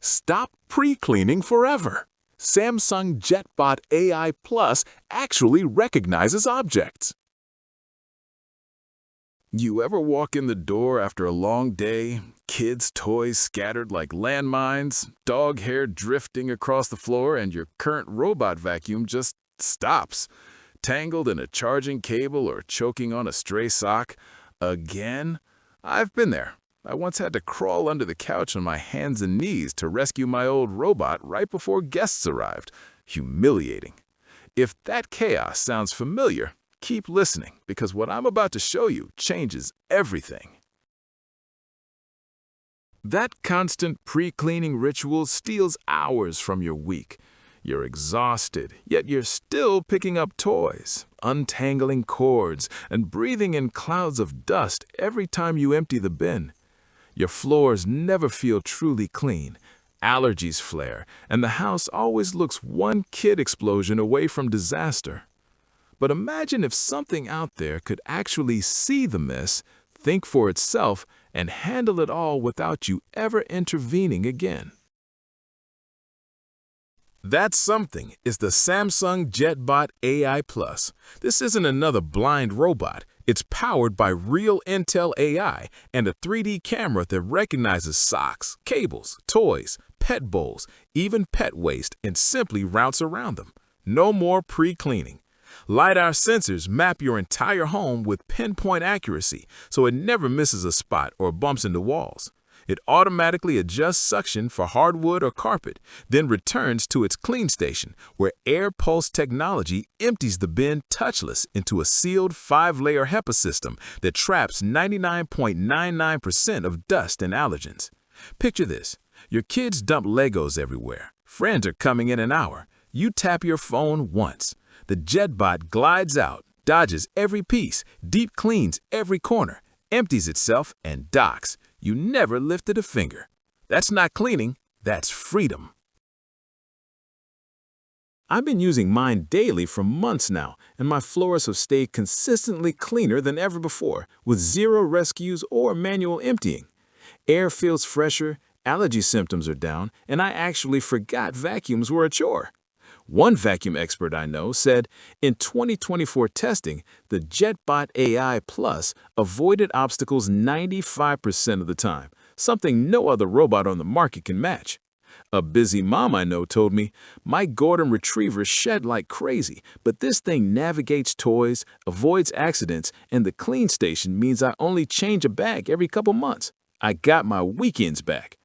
Stop pre-cleaning forever. Samsung JetBot AI Plus actually recognizes objects. You ever walk in the door after a long day, kids' toys scattered like landmines, dog hair drifting across the floor, and your current robot vacuum just stops, tangled in a charging cable or choking on a stray sock? Again? I've been there. I once had to crawl under the couch on my hands and knees to rescue my old robot right before guests arrived. Humiliating. If that chaos sounds familiar, keep listening, because what I'm about to show you changes everything. That constant pre-cleaning ritual steals hours from your week. You're exhausted, yet you're still picking up toys, untangling cords, and breathing in clouds of dust every time you empty the bin. Your floors never feel truly clean, allergies flare, and the house always looks one kid explosion away from disaster. But imagine if something out there could actually see the mess, think for itself, and handle it all without you ever intervening again. That something is the Samsung JetBot AI Plus. This isn't another blind robot. It's powered by real Intel AI and a 3D camera that recognizes socks, cables, toys, pet bowls, even pet waste, and simply routes around them. No more pre-cleaning. LiDAR sensors map your entire home with pinpoint accuracy, so it never misses a spot or bumps into walls. It automatically adjusts suction for hardwood or carpet, then returns to its clean station, where air pulse technology empties the bin touchless into a sealed 5-layer HEPA system that traps 99.99% of dust and allergens. Picture this. Your kids dump Legos everywhere. Friends are coming in an hour. You tap your phone once. The JetBot glides out, dodges every piece, deep cleans every corner, empties itself, and docks. You never lifted a finger. That's not cleaning, that's freedom. I've been using mine daily for months now, and my floors have stayed consistently cleaner than ever before, with zero rescues or manual emptying. Air feels fresher, allergy symptoms are down, and I actually forgot vacuums were a chore. One vacuum expert I know said, in 2024 testing, the JetBot AI Plus avoided obstacles 95% of the time, something no other robot on the market can match. A busy mom I know told me, my Golden Retriever shed like crazy, but this thing navigates toys, avoids accidents, and the clean station means I only change a bag every couple months. I got my weekends back.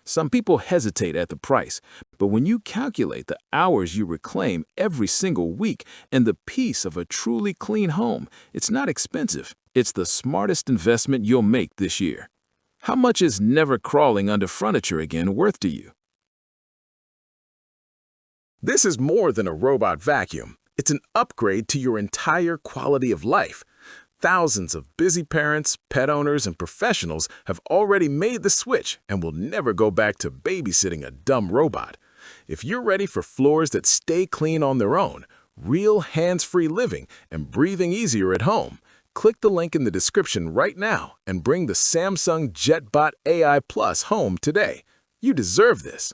Some people hesitate at the price, but when you calculate the hours you reclaim every single week and the peace of a truly clean home, it's not expensive. It's the smartest investment you'll make this year. How much is never crawling under furniture again worth to you? This is more than a robot vacuum. It's an upgrade to your entire quality of life. Thousands of busy parents, pet owners, and professionals have already made the switch and will never go back to babysitting a dumb robot. If you're ready for floors that stay clean on their own, real hands-free living, and breathing easier at home, click the link in the description right now and bring the Samsung JetBot AI Plus home today. You deserve this.